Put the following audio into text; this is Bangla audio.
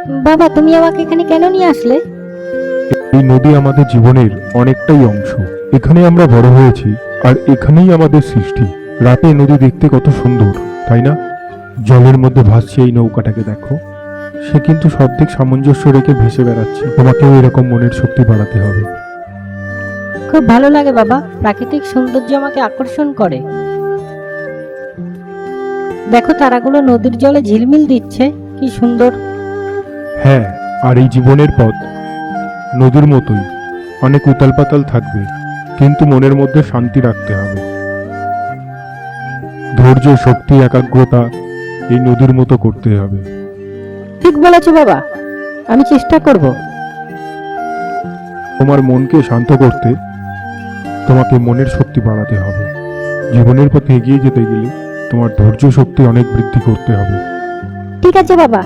বাবা, তুমি আমাকে এখানে কেন নিয়ে আসলে? এই নদী আমাদের জীবনের অনেকটাই অংশ। এখানে আমরা বড় হয়েছি, আর এখানেই আমাদের সৃষ্টি। রাতে নদী দেখতে কত সুন্দর, তাই না? জলের মধ্যে ভাসছে এই নৌকাটাকে দেখো। সে কিন্তু সব দিক সামঞ্জস্য রেখে ভেসে বেড়াচ্ছে। তোমাকেও এরকম মনের শক্তি বাড়াতে হবে। খুব ভালো লাগে বাবা, প্রাকৃতিক সৌন্দর্য আমাকে আকর্ষণ করে। দেখো, তারাগুলো নদীর জলে ঝিলমিল দিচ্ছে, কি সুন্দর। হ্যাঁ, আর এই জীবনের পথ নদীর মতোই, অনেক উতাল পাতাল থাকবে, কিন্তু মনের মধ্যে শান্তি রাখতে হবে। ধৈর্য, শক্তি, একাগ্রতা এই নদীর মতো করতে হবে। ঠিক বলেছো বাবা, আমি চেষ্টা করব। তোমার মনকে শান্ত করতে তোমাকে মনের শক্তি বাড়াতে হবে। জীবনের পথে এগিয়ে যেতে গেলে তোমার ধৈর্য শক্তি অনেক বৃদ্ধি করতে হবে। ঠিক আছে বাবা,